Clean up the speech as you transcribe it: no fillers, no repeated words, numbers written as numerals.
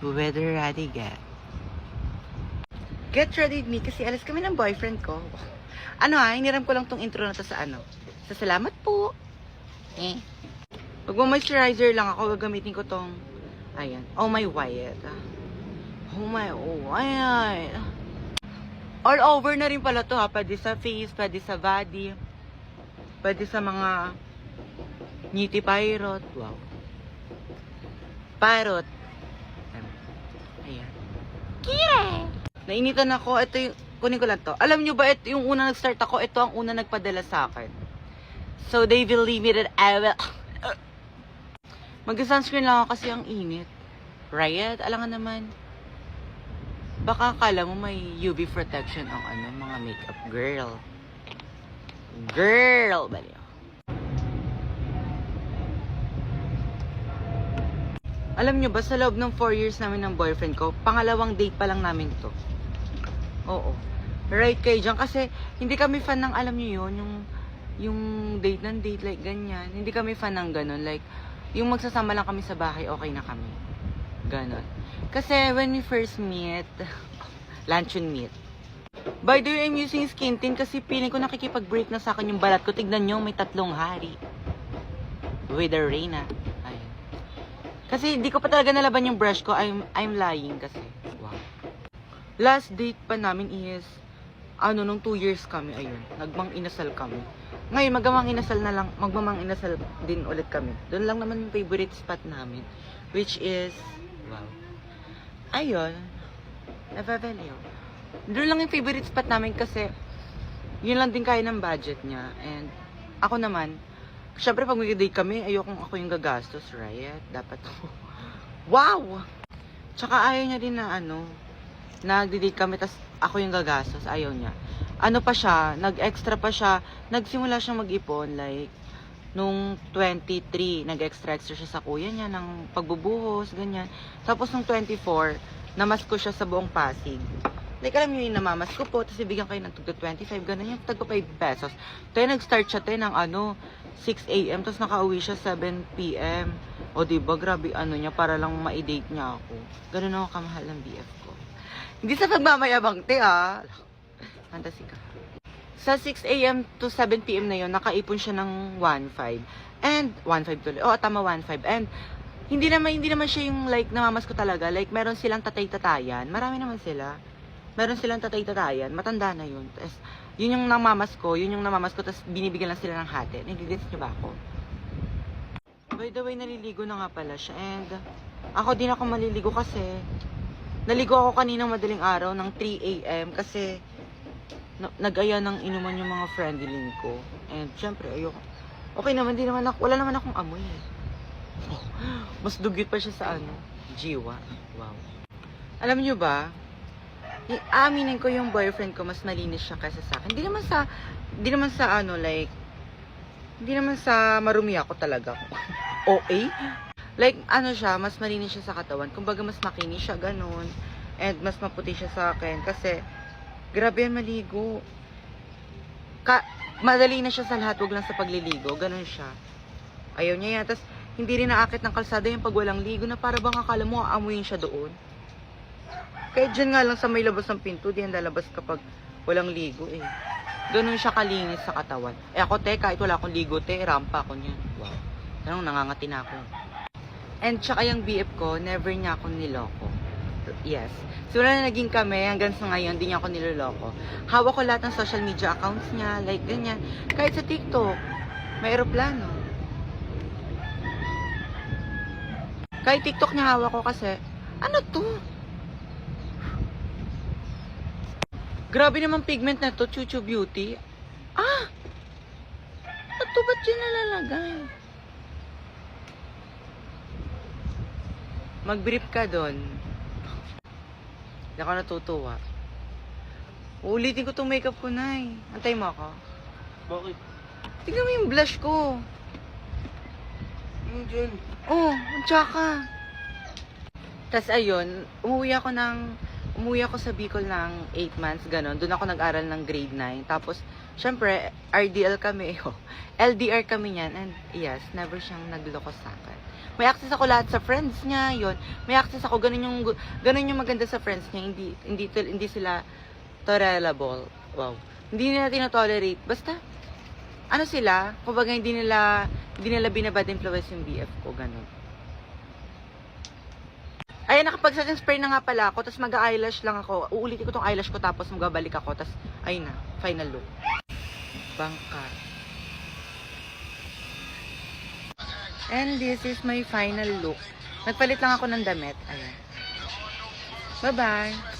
Weather ready, get. Get ready with me kasi alas kami ng boyfriend ko. Ano hiniram ko lang tong intro na to sa ano. Sa salamat po. Magmo-moisturizer lang ako, gagamitin ko tong, ayan, Oh My White. Oh My White. All over na rin pala to ha, pwede sa face, pwede sa body, pwede sa mga ngiti pirate. Wow. Pirate. Ayan. Yeah! Nainitan ako. Ito yung, kunin ko lang to. Alam nyo ba, ito yung una nag-start ako, ito ang una nagpadala sa akin. So, they will leave it at mag-sunscreen lang ako kasi ang init. Right? Alam nga naman. Baka akala mo may UV protection ang mga makeup girl. Girl! Baliw. Alam nyo ba, sa loob ng 4 years namin ng boyfriend ko, pangalawang date pa lang namin to. Oo. Right kayo dyan. Kasi, hindi kami fan ng, alam nyo yun, yung date ng date, like ganyan. Hindi kami fan ng ganun. Like, yung magsasama lang kami sa bahay, okay na kami. Ganon. Kasi, when we first meet, luncheon meet. By the way, I'm using skin tint kasi feeling ko nakikipag-break na sa akin yung balat ko. Tignan nyo, may 3 hari. With the Reyna. Kasi hindi ko pa talaga nalaban yung brush ko. I'm lying kasi. Wow. Last date pa namin is, nung 2 years kami, ayun. Nagmang inasal kami. Ngayon, magmamang inasal din ulit kami. Doon lang naman yung favorite spot namin. Which is, wow. Ayun. Napavalio. Doon lang yung favorite spot namin kasi, yun lang din kaya ng budget niya. And, ako naman, syempre, pag mag-date kami, ayokong ako yung gagastos, right? Dapat ako. Wow! Tsaka ayaw niya din na nag-date kami, tas ako yung gagastos. Ayaw niya. Ano pa siya, nag-extra pa siya, nagsimula siyang mag-ipon, like, nung 23, nag-extra siya sa kuya niya ng pagbubuhos, ganyan. Tapos nung 24, namas ko siya sa buong Pasig. Like, alam niyo yung namamas ko po, tapos ibigyan kayo ng tugto 25, gano'n yung tagpo 5 pesos. Tayo nag-start siya tayo ng 6 a.m. tapos nakauwi siya 7 p.m. O diba, grabe niya, para lang ma-date niya ako. Gano'n ako kamahal ng BF ko. Hindi sa pagmamayabang, fantasy ka. Sa 6 a.m. to 7 p.m. na yon nakaipon siya ng 1.5. And, 1.5 tuloy. Tama, 1.5. And, hindi naman siya yung like, namamas ko talaga. Like, meron silang tatay-tatayan. Marami naman sila. Meron silang tatay-tatayan, matanda na yun. Tapos, yun yung namamas ko, tapos binibigyan lang sila ng hati. Nagigits niyo ba ako? By the way, naliligo na nga pala siya. And, ako din ako maliligo kasi, naligo ako kaninang madaling araw ng 3 a.m. kasi, nag-aya ng inuman yung mga friendly ko. And, syempre, ayoko. Okay naman, wala naman akong amoy. Mas dugyot pa siya sa jiwa. Wow. Alam niyo ba, aaminin ko yung boyfriend ko mas malinis siya kaysa sa akin. Hindi naman sa marumi ako talaga. OA? Like, siya, mas malinis siya sa katawan. Kumbaga, mas makinis siya, ganun. And, mas maputi siya sa akin. Kasi, grabe yan maligo. Madali na siya sa lahat, wag lang sa pagliligo. Ganun siya. Ayaw niya yan. Tapos, hindi rin naakit ng kalsada yung pag walang ligo na para bang akala mo aamuyin siya doon. Kaya dyan nga lang sa may labas ng pinto, diyan lalabas kapag walang ligo eh. Ganun siya kalinis sa katawan. Ako kahit wala akong ligo rampa ako niyan. Wow. Ganun, nangangati na ako. And tsaka yung BF ko, never niya ako niloko. Yes. Simula na naging kami, hanggang sa ngayon, di niya ako niloloko. Hawak ko lahat ng social media accounts niya, like ganyan. Kahit sa TikTok, may aeroplano. Kahit TikTok niya hawak ko kasi, ano to? Grabe naman pigment na to, Chuchu Beauty. Ito ba't yun nalalagay? Mag-brief ka doon. Hindi ako natutuwa. Uulitin ko itong makeup ko, Nay. Antay mo ako. Bakit? Tingnan mo yung blush ko. Yung dyan. Tsaka. Tas ayun, umuwi ako sa Bicol ng 8 months, gano'n. Doon ako nag-aral ng grade 9. Tapos, syempre, RDL kami. LDR kami niyan. And yes, never siyang nagloko sa akin. May access ako lahat sa friends niya, yon. May access ako, ganun yung maganda sa friends niya, hindi sila tolerable. Wow. Hindi nila tinotolerate. Basta, ano sila, kumbaga hindi nila binabad influence yung BF ko, ganun. Ayan, nakapag-setting spray na nga pala ako, tapos mag-eyelash lang ako. Uulitin ko tong eyelash ko, tapos magbabalik ako, tapos, ayun na, final look. Bangka. And this is my final look. Nagpalit lang ako ng damit. Ayan. Bye-bye!